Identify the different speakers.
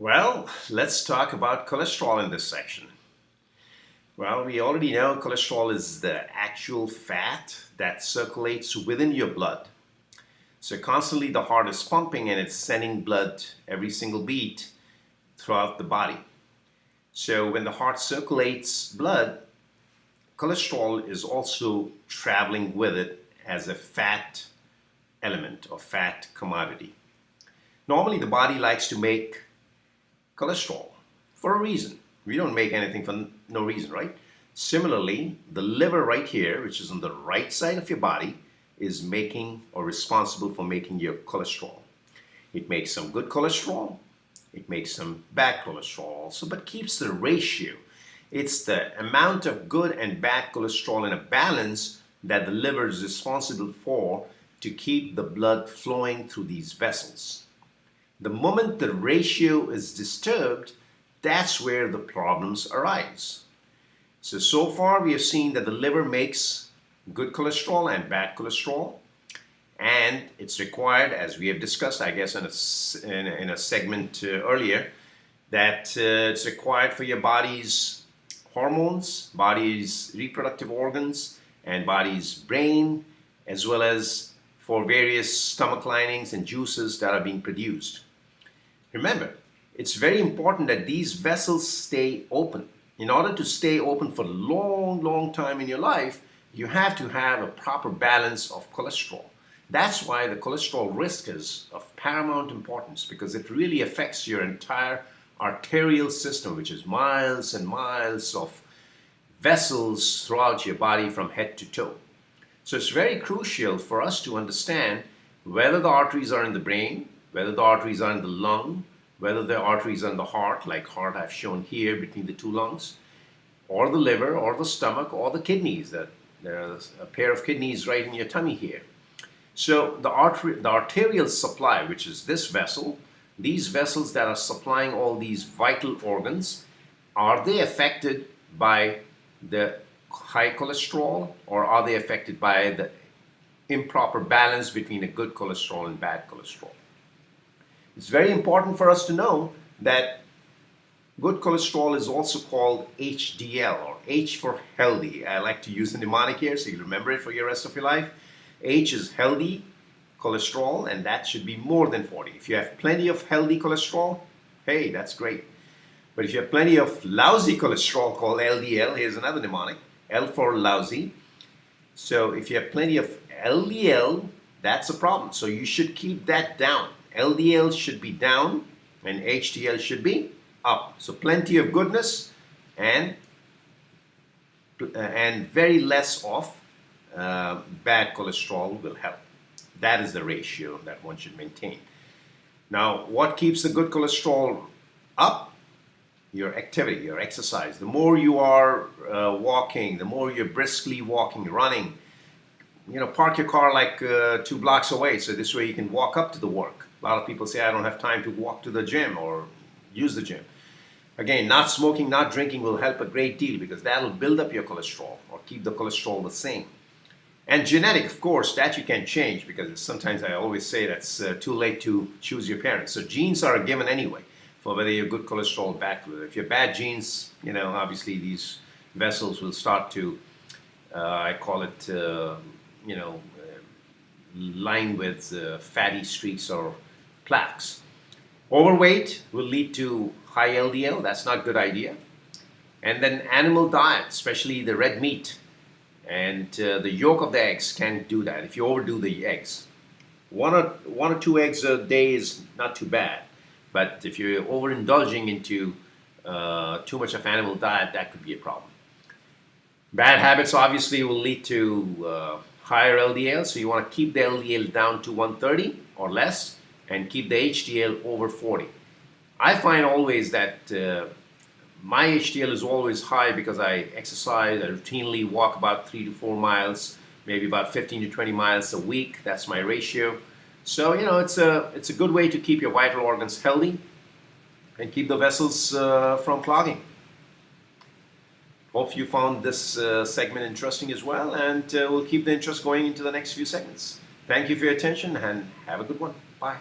Speaker 1: Well, let's talk about cholesterol in this section. Well, we already know cholesterol is the actual fat that circulates within your blood. So constantly the heart is pumping and it's sending blood every single beat throughout the body. So when the heart circulates blood, cholesterol is also traveling with it as a fat element or fat commodity. Normally the body likes to make cholesterol for a reason. We don't make anything for no reason, right? Similarly, the liver right here, which is on the right side of your body, is making or responsible for making your cholesterol. It makes some good cholesterol, it makes some bad cholesterol also, but keeps the ratio. It's the amount of good and bad cholesterol in a balance that the liver is responsible for to keep the blood flowing through these vessels. The moment the ratio is disturbed, that's where the problems arise. So far we have seen that the liver makes good cholesterol and bad cholesterol, and it's required, as we have discussed, I guess, in a segment earlier, that it's required for your body's hormones, body's reproductive organs, and body's brain, as well as for various stomach linings and juices that are being produced. Remember, it's very important that these vessels stay open. In order to stay open for a long time in your life, you have to have a proper balance of cholesterol. That's why the cholesterol risk is of paramount importance, because it really affects your entire arterial system, which is miles and miles of vessels throughout your body from head to toe. So it's very crucial for us to understand whether the arteries are in the brain, whether the arteries are in the lung, whether the arteries are in the heart, like heart I've shown here between the two lungs, or the liver, or the stomach, or the kidneys. There's a pair of kidneys right in your tummy here. So the arterial supply, which is this vessel, these vessels that are supplying all these vital organs, are they affected by the high cholesterol, or are they affected by the improper balance between a good cholesterol and bad cholesterol? It's very important for us to know that good cholesterol is also called HDL, or H for healthy. I like to use the mnemonic here so you remember it for the rest of your life. H is healthy cholesterol, and that should be more than 40. If you have plenty of healthy cholesterol, hey, that's great. But if you have plenty of lousy cholesterol called LDL, here's another mnemonic, L for lousy. So if you have plenty of LDL, that's a problem. So you should keep that down. LDL should be down and HDL should be up. So plenty of goodness and very less of bad cholesterol will help. That is the ratio that one should maintain. Now, what keeps the good cholesterol up? Your activity, your exercise. The more you are walking, the more you're briskly walking, running, park your car like 2 blocks away, so this way you can walk up to the work. A lot of people say, I don't have time to walk to the gym or use the gym. Again, not smoking, not drinking will help a great deal, because that'll build up your cholesterol or keep the cholesterol the same. And genetic, of course, that you can change, because sometimes I always say that's too late to choose your parents. So genes are a given anyway for whether you're good cholesterol or bad cholesterol. If you're bad genes, obviously these vessels will start to, I call it, line with fatty streaks or plaques. Overweight will lead to high LDL. That's not a good idea. And then animal diet, especially the red meat and the yolk of the eggs, can do that if you overdo the eggs. One or two eggs a day is not too bad, but if you're overindulging into too much of animal diet, that could be a problem. Bad habits obviously will lead to higher LDL, so you want to keep the LDL down to 130 or less and keep the HDL over 40. I find always that my HDL is always high because I exercise, I routinely walk about 3 to 4 miles, maybe about 15 to 20 miles a week. That's my ratio. So, it's a good way to keep your vital organs healthy and keep the vessels from clogging. Hope you found this segment interesting as well, and we'll keep the interest going into the next few segments. Thank you for your attention and have a good one. Bye.